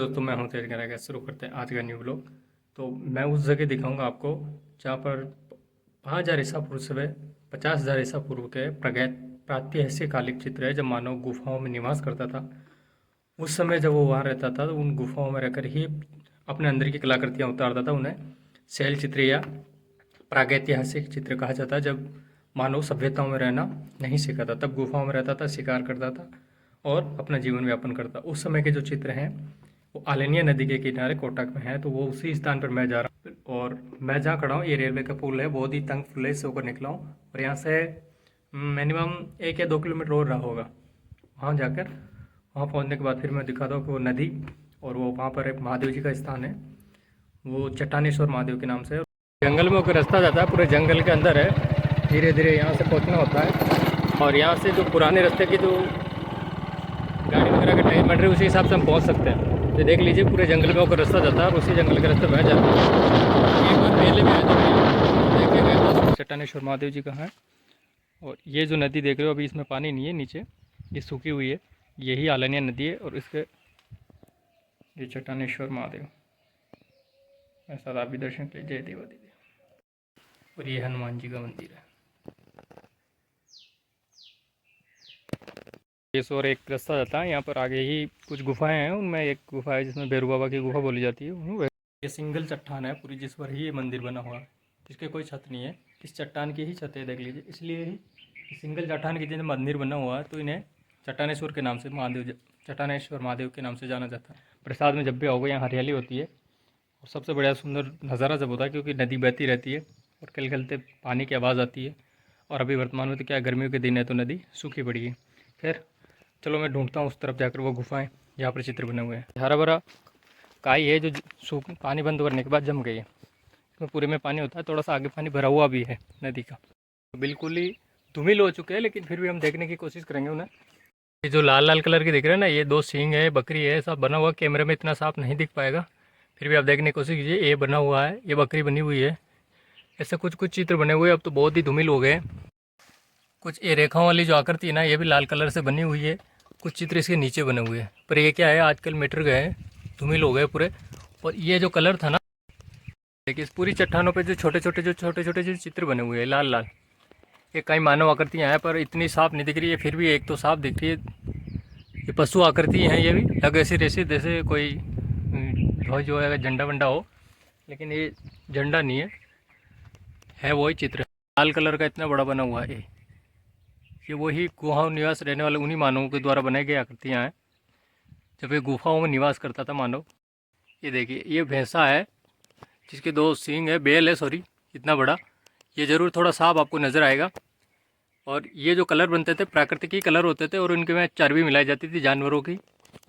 दोस्तों मैं हूं तेज करेगा। शुरू करते हैं आज का न्यू ब्लॉग। तो मैं उस जगह दिखाऊंगा आपको जहाँ पर 5000 ईसा पूर्व से 50,000 ईसा पूर्व के प्रातःऐतिहासिक चित्र है जब मानव गुफाओं में निवास करता था। उस समय जब वो वहाँ रहता था तो उन गुफाओं में रहकर ही अपने अंदर की कलाकृतियाँ उतारता था। उन्हें शैल चित्र या प्रागैतिहासिक चित्र कहा जाता है। जब मानव सभ्यताओं में रहना नहीं सीखा था तब गुफाओं में रहता था, शिकार करता था और अपना जीवन यापन करता। उस समय के जो चित्र हैं वो आलिनिया नदी के किनारे कोटक में है। तो वो उसी स्थान पर मैं जा रहा हूँ और मैं जहाँ खड़ा हूँ ये रेलवे का पुल है। बहुत ही तंग फुले से होकर निकला हूँ और यहाँ से मिनिमम 1 या 2 किलोमीटर और रहा होगा। वहाँ जाकर वहाँ पहुँचने के बाद फिर मैं दिखाता हूँ कि वो नदी और वो वहाँ पर एक महादेव जी का स्थान है, वो चट्टानेश्वर महादेव के नाम से। जंगल में होकर रास्ता जाता है, पूरे जंगल के अंदर है। धीरे धीरे यहाँ से पहुँचना होता है और यहाँ से जो पुराने रास्ते की जो गाड़ी वगैरह के टाइम बन रही है उसी हिसाब से हम पहुँच सकते हैं। तो देख लीजिए पूरे जंगल में होकर रास्ता जाता है और उसी जंगल के रास्ते बह जाता है। एक बार मेले में आए तो देखे गए चट्टानेश्वर महादेव जी कहाँ है। और ये जो नदी देख रहे हो अभी इसमें पानी नहीं है, नीचे ये सूखी हुई है। यही आलनिया नदी है और इसके ये चट्टानेश्वर महादेव ऐसा आप भी दर्शन के लिए जय देवा दीदी। और ये हनुमान जी का मंदिर है। इस और एक रास्ता जाता है, यहाँ पर आगे ही कुछ गुफाएं हैं। उनमें एक गुफा है जिसमें भैरू बाबा की गुफा बोली जाती है। ये सिंगल चट्टान है पूरी जिस पर ही ये मंदिर बना हुआ है, जिसके कोई छत नहीं है। इस चट्टान की ही छत है, देख लीजिए। इसलिए ही सिंगल चट्टान की जिन मंदिर बना हुआ है तो इन्हें चट्टानेश्वर के नाम से चट्टानेश्वर महादेव के नाम से जाना जाता है। प्रसाद में जब भी आओगे यहाँ हरियाली होती है और सबसे बढ़िया सुंदर नज़ारा जब होता है क्योंकि नदी बहती रहती है और कल खलते पानी की आवाज़ आती है। और अभी वर्तमान में तो क्या गर्मियों के दिन है तो नदी सूखी पड़ी है। खैर चलो मैं ढूंढता हूँ उस तरफ जाकर वो गुफाएं जहाँ पर चित्र बने हुए हैं। हरा भरा काई है जो सूख पानी बंद करने के बाद जम गई है। इसमें पूरे में पानी होता है, थोड़ा सा आगे पानी भरा हुआ भी है नदी का। बिल्कुल ही धूमिल हो चुके हैं लेकिन फिर भी हम देखने की कोशिश करेंगे उन्हें। ये जो लाल लाल कलर के दिख रहे हैं ना, ये 2 सींग है, बकरी है, सब बना हुआ। कैमरे में इतना साफ नहीं दिख पाएगा, फिर भी आप देखने की कोशिश कीजिए। ये बना हुआ है, ये बकरी बनी हुई है। ऐसे कुछ कुछ चित्र बने हुए हैं, अब तो बहुत ही धूमिल हो गए। कुछ ये रेखाओं वाली जो आकृति है ना, ये भी लाल कलर से बनी हुई है। कुछ चित्र इसके नीचे बने हुए हैं, पर ये क्या है आजकल मीटर गए हैं, धूमिल हो गए पूरे। और ये जो कलर था ना, देखिए इस पूरी चट्टानों पे जो छोटे छोटे जो चित्र बने हुए हैं लाल लाल, ये कई मानव आकृतियाँ हैं पर इतनी साफ नहीं दिख रही है। फिर भी एक तो साफ दिख रही है। ये पशु आकृति हैं, ये भी लग ऐसी रेसी जैसे कोई ध्वज जो है झंडा वंडा हो, लेकिन ये झंडा नहीं है वही चित्र। लाल कलर का इतना बड़ा बना हुआ है ये वही गुफाओं निवास रहने वाले उन्हीं मानवों के द्वारा बनाई गई आकृतियाँ हैं जब ये गुफाओं में निवास करता था मानव। ये देखिए ये भैंसा है जिसके 2 सींग है, बैल है सॉरी, इतना बड़ा। ये ज़रूर थोड़ा साफ आपको नज़र आएगा। और ये जो कलर बनते थे प्राकृतिक ही कलर होते थे और उनके में चर्बी मिलाई जाती थी जानवरों की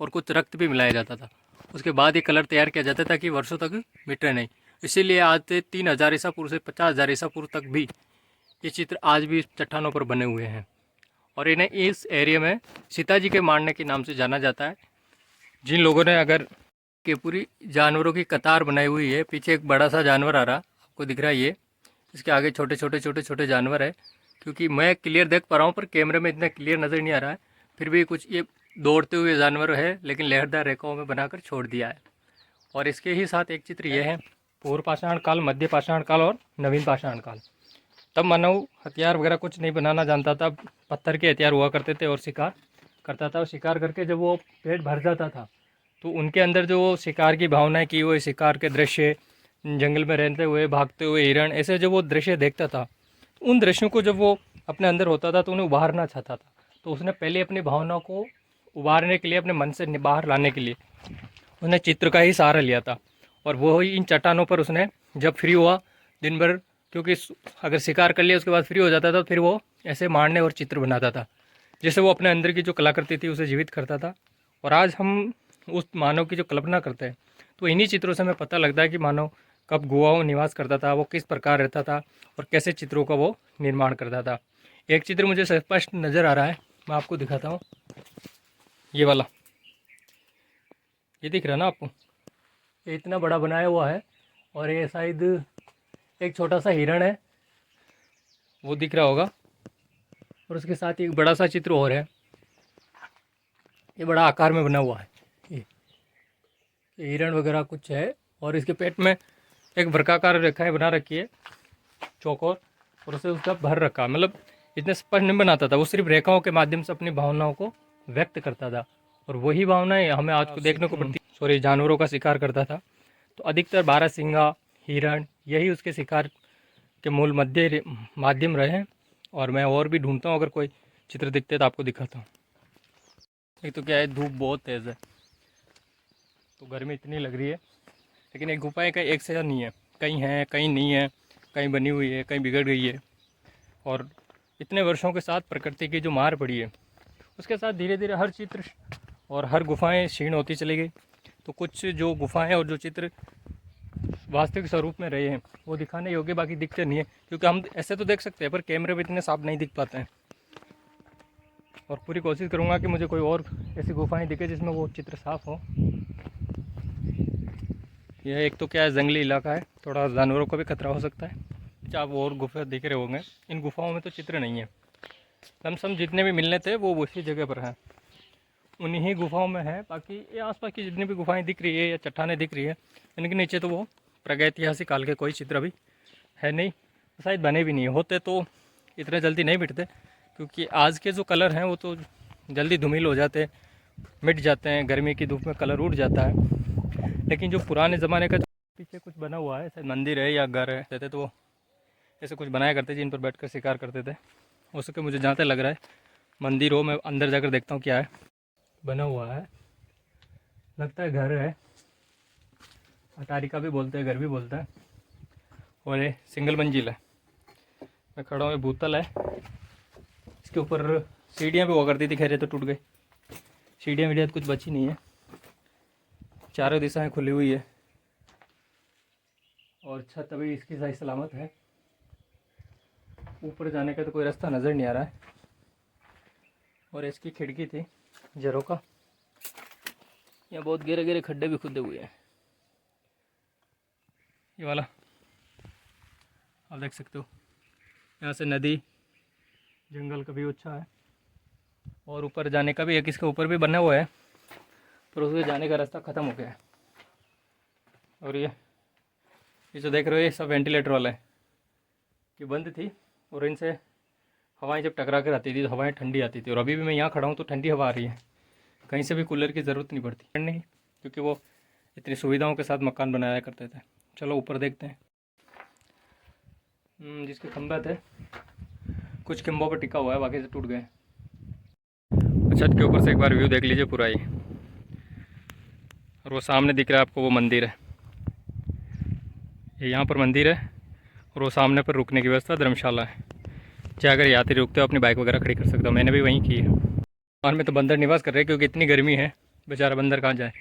और कुछ रक्त भी मिलाया जाता था। उसके बाद ये कलर तैयार किया जाता था कि वर्षों तक मिटे नहीं। इसीलिए आज से 3000 ईसा पूर्व से 50,000 ईसा पूर्व तक भी ये चित्र आज भी चट्टानों पर बने हुए हैं। और इन्हें इस एरिया में सीता जी के मारने के नाम से जाना जाता है। जिन लोगों ने अगर कि पूरी जानवरों की कतार बनाई हुई है, पीछे एक बड़ा सा जानवर आ रहा आपको दिख रहा है, ये इसके आगे छोटे छोटे जानवर है। क्योंकि मैं क्लियर देख पा रहा हूँ पर कैमरे में इतना क्लियर नज़र नहीं आ रहा है। फिर भी कुछ ये दौड़ते हुए जानवर है लेकिन लहरदार रेखाओं में बनाकर छोड़ दिया है। और इसके ही साथ एक चित्र ये है पूर्व पाषाण काल, मध्य पाषाण काल और नवीन पाषाण काल। तब मानव हथियार वगैरह कुछ नहीं बनाना जानता था, पत्थर के हथियार हुआ करते थे और शिकार करता था। और शिकार करके जब वो पेट भर जाता था तो उनके अंदर जो वो शिकार की भावनाएं की हुए शिकार के दृश्य, जंगल में रहते हुए भागते हुए हिरण, ऐसे जब वो दृश्य देखता था उन दृश्यों को जब वो अपने अंदर होता था तो उन्हें उभारना चाहता था। तो उसने पहले अपनी भावनाओं को उभारने के लिए, अपने मन से बाहर लाने के लिए उसने चित्र का ही सहारा लिया था। और वो ही इन चट्टानों पर उसने जब फ्री हुआ दिन भर, क्योंकि अगर शिकार कर लिया उसके बाद फ्री हो जाता था, फिर वो ऐसे मारने और चित्र बनाता था जिससे वो अपने अंदर की जो कलाकृति थी उसे जीवित करता था। और आज हम उस मानव की जो कल्पना करते हैं तो इन्हीं चित्रों से हमें पता लगता है कि मानव कब गुफाओं में निवास करता था, वो किस प्रकार रहता था और कैसे चित्रों का वो निर्माण करता था। एक चित्र मुझे स्पष्ट नज़र आ रहा है, मैं आपको दिखाता हूँ। ये वाला, ये दिख रहा है ना आपको, ये इतना बड़ा बनाया हुआ है और ये शायद एक छोटा सा हिरण है, वो दिख रहा होगा। और उसके साथ एक बड़ा सा चित्र और है, ये बड़ा आकार में बना हुआ है। हिरण वगैरह कुछ है, और इसके पेट में एक वर्गाकार रेखाएं बना रखी है चौकोर, और उसे उसका भर रखा, मतलब इतने स्पष्ट नहीं बनाता था, वो सिर्फ रेखाओं के माध्यम से अपनी भावनाओं को व्यक्त करता था, और वही भावनाएं हमें आज को देखने को पड़ती, सॉरी, जानवरों का शिकार करता था। तो अधिकतर बारहसिंगा, हिरण, यही उसके शिकार के मूल माध्यम रहे हैं। और मैं और भी ढूंढता हूँ, अगर कोई चित्र दिखते तो आपको दिखाता हूँ। एक तो क्या है, धूप बहुत तेज़ है तो गर्मी इतनी लग रही है, लेकिन एक गुफाएं का एक से नहीं है, कहीं है कहीं नहीं है, कहीं बनी हुई है कहीं बिगड़ गई है। और इतने वर्षों के साथ प्रकृति की जो मार पड़ी है, उसके साथ धीरे धीरे हर चित्र और हर गुफाएं क्षीण होती चली गई। तो कुछ जो गुफाएं और जो चित्र वास्तविक स्वरूप में रहे हैं वो दिखाने योग्य बाकी दिखते नहीं है, क्योंकि हम ऐसे तो देख सकते हैं पर कैमरे में इतने साफ नहीं दिख पाते हैं। और पूरी कोशिश करूँगा कि मुझे कोई और ऐसी गुफाएं दिखे जिसमें वो चित्र साफ हो। यह एक तो क्या है, जंगली इलाका है, थोड़ा जानवरों को भी खतरा हो सकता है। आप और गुफा दिख रहे होंगे, इन गुफाओं में तो चित्र नहीं है, लमसम जितने भी मिलने थे वो उसी जगह पर हैं, उन्हीं गुफाओं में है। बाकी ये आसपास की जितनी भी गुफाएं दिख रही है या चट्टानें दिख रही है, इनके नीचे तो वो प्रागैतिहासिक काल के कोई चित्र अभी है नहीं, शायद बने भी नहीं होते तो इतने जल्दी नहीं मिटते, क्योंकि आज के जो कलर हैं वो तो जल्दी धूमिल हो जाते, मिट जाते हैं, गर्मी की धूप में कलर उड़ जाता है। लेकिन जो पुराने ज़माने का पीछे कुछ बना हुआ है, शायद मंदिर है या घर है, कहते तो वो ऐसे कुछ बनाया करते जिन पर बैठकर शिकार करते थे। हो सके मुझे जहाँ तक लग रहा है मंदिर हो, मैं अंदर जाकर देखता हूँ क्या है बना हुआ है। लगता है घर है, अटारी का भी बोलते हैं, घर भी बोलते हैं, और ये सिंगल मंजिल है। मैं खड़ा हूँ, भूतल है, इसके ऊपर सीढ़ियाँ भी हुआ करती थी, खैर ये तो टूट गई, सीढ़ियाँ वीडिया कुछ बची नहीं है, चारों दिशाएं खुली हुई है, और छत अभी इसकी सही सलामत है। ऊपर जाने का तो कोई रास्ता नज़र नहीं आ रहा है, और इसकी खिड़की थी जरों का, यहाँ बहुत गहरे गहरे खड्डे भी खुदे हुए हैं। ये वाला आप देख सकते हो, यहाँ से नदी जंगल का भी अच्छा है, और ऊपर जाने का भी एक इसके ऊपर भी बना हुआ है, पर उसके जाने का रास्ता ख़त्म हो गया है। और ये जो देख रहे हो ये सब वेंटिलेटर वाला है, कि बंद थी, और इनसे हवाएं जब टकरा कर आती थी तो हवाएं ठंडी आती थी, और अभी भी मैं यहाँ खड़ा हूँ तो ठंडी हवा आ रही है, कहीं से भी कूलर की ज़रूरत नहीं पड़ती नहीं, क्योंकि वो इतनी सुविधाओं के साथ मकान बनाया करते थे। चलो ऊपर देखते हैं। जिसके खंभे थे कुछ खंभों पर टिका हुआ है, बाकी से टूट गए। छत के ऊपर से एक बार व्यू देख लीजिए पूरा ही, और वो सामने दिख रहा है आपको वो मंदिर है, ये यहाँ पर मंदिर है, और वो सामने पर रुकने की व्यवस्था धर्मशाला है, चाहे अगर यात्री रुकते हो अपनी बाइक वगैरह खड़ी कर सकते हो, मैंने भी वहीं की है। और में तो बंदर निवास कर रहे हैं, क्योंकि इतनी गर्मी है, बेचारा बंदर कहाँ जाए,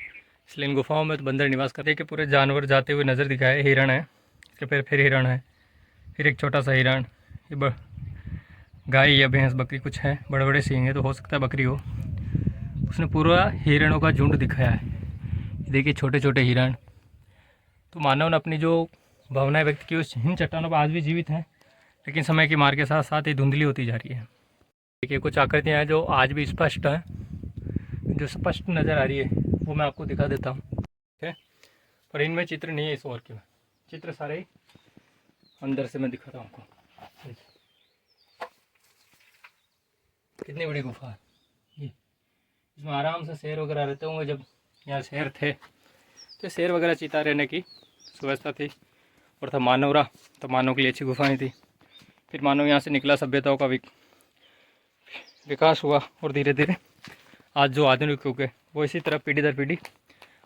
इसलिए इन गुफाओं में तो बंदर निवास कर रहे हैं। कि पूरे जानवर जाते हुए नज़र दिखाए, हिरण है, इसके फिर हिरण है, फिर एक छोटा सा हिरण, ये गाय या भैंस बकरी कुछ है, बड़े बड़े सींग है, तो हो सकता है बकरी हो। उसने पूरा हिरणों का झुंड दिखाया है, देखिए छोटे छोटे हिरण। तो मानव ने अपनी जो भावनाएं व्यक्त की उस इन चट्टानों पर आज भी जीवित हैं, लेकिन समय की मार के साथ साथ ये धुंधली होती जा रही है। देखिए कुछ आकृतियाँ हैं जो आज भी स्पष्ट हैं, जो स्पष्ट नज़र आ रही है वो मैं आपको दिखा देता हूँ, ठीक है। पर इनमें चित्र नहीं है, इस और के में चित्र सारे ही अंदर से मैं दिखाता हूँ आपको। कितनी बड़ी गुफा है ये, इसमें आराम से शेर वगैरह रहते होंगे, जब यहाँ शेर थे तो शेर वगैरह चीता रहने की व्यवस्था थी, और था मानव रहा तो मानव के लिए अच्छी गुफाएं थी। फिर मानव यहाँ से निकला, सभ्यताओं का विकास हुआ, और धीरे धीरे आज जो आधुनिक युग है वो इसी तरह पीढ़ी दर पीढ़ी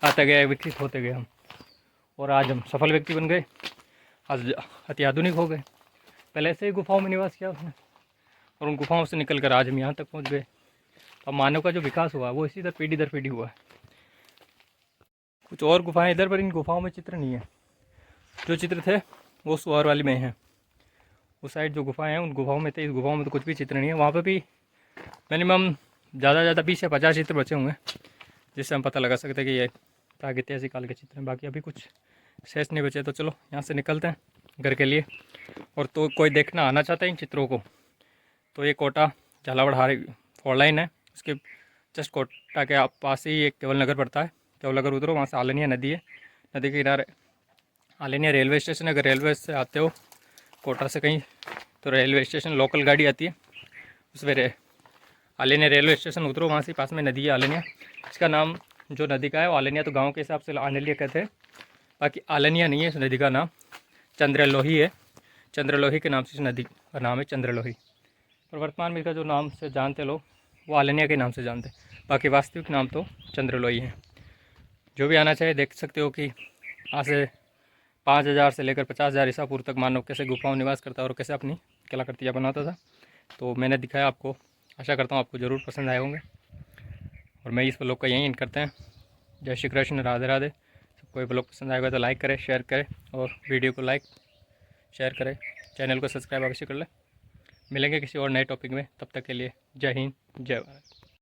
आता गया, विकसित होते गए हम, और आज हम सफल व्यक्ति बन गए, आज अति आधुनिक हो गए। पहले ऐसे ही गुफाओं में निवास किया उसने, और उन गुफाओं से निकल कर आज हम यहाँ तक पहुँच गए। अब मानव का जो विकास हुआ वो इसी तरह पीढ़ी दर पीढ़ी हुआ है। कुछ और गुफाएं इधर, पर इन गुफाओं में चित्र नहीं है, जो चित्र थे वो सुअर वाली में हैं। उस साइड जो गुफाएं हैं उन गुफाओं में थे, इस गुफाओं में तो कुछ भी चित्र नहीं है। वहाँ पे भी मिनिमम ज़्यादा 20 से 50 चित्र बचे होंगे, जिससे हम पता लगा सकते हैं कि ये प्रागैतिहासिक काल के चित्र हैं। बाकी अभी कुछ शेष नहीं बचे, तो चलो यहाँ से निकलते हैं घर के लिए। और तो कोई देखना आना चाहता है इन चित्रों को, तो ये कोटा झालावाड़ हारी 4 लाइन है, उसके जस्ट कोटा के पास ही एक केवल नगर पड़ता है, केवलागर उतरो, वहाँ से आलनिया नदी है, नदी के किनारे आलनिया रेलवे स्टेशन है। अगर रेलवे से आते हो कोटा से कहीं तो रेलवे स्टेशन लोकल गाड़ी आती है, उस पर आलनिया रेलवे स्टेशन उतरो, वहाँ से पास में नदी है आलनिया। इसका नाम जो नदी का है वो आलनिया तो गाँव के हिसाब से आलनिया कहते हैं, बाकी आलनिया नहीं है। इस नदी का नाम चंद्रलोही है, चंद्रलोही के नाम से इस नदी का नाम है चंद्रलोही। पर वर्तमान में इसका जो नाम से जानते लोग वो आलनिया के नाम से जानते हैं, बाकी वास्तविक नाम तो चंद्रलोही है। जो भी आना चाहे देख सकते हो कि आज से 5000 से लेकर 50,000 ईसा पूर्व तक मानव कैसे गुफाओं में निवास करता है और कैसे अपनी कलाकृतियाँ बनाता था। तो मैंने दिखाया आपको, आशा करता हूँ आपको ज़रूर पसंद आए होंगे। और मैं इस व्लॉग का यहीं एंड करते हैं। जय श्री कृष्ण, राधे राधे। सबको ये व्लॉग पसंद आएगा तो लाइक करें, शेयर करें, और वीडियो को लाइक शेयर करें, चैनल को सब्सक्राइब अवश्य कर लें। मिलेंगे किसी और नए टॉपिक में, तब तक के लिए जय हिंद, जय भारत।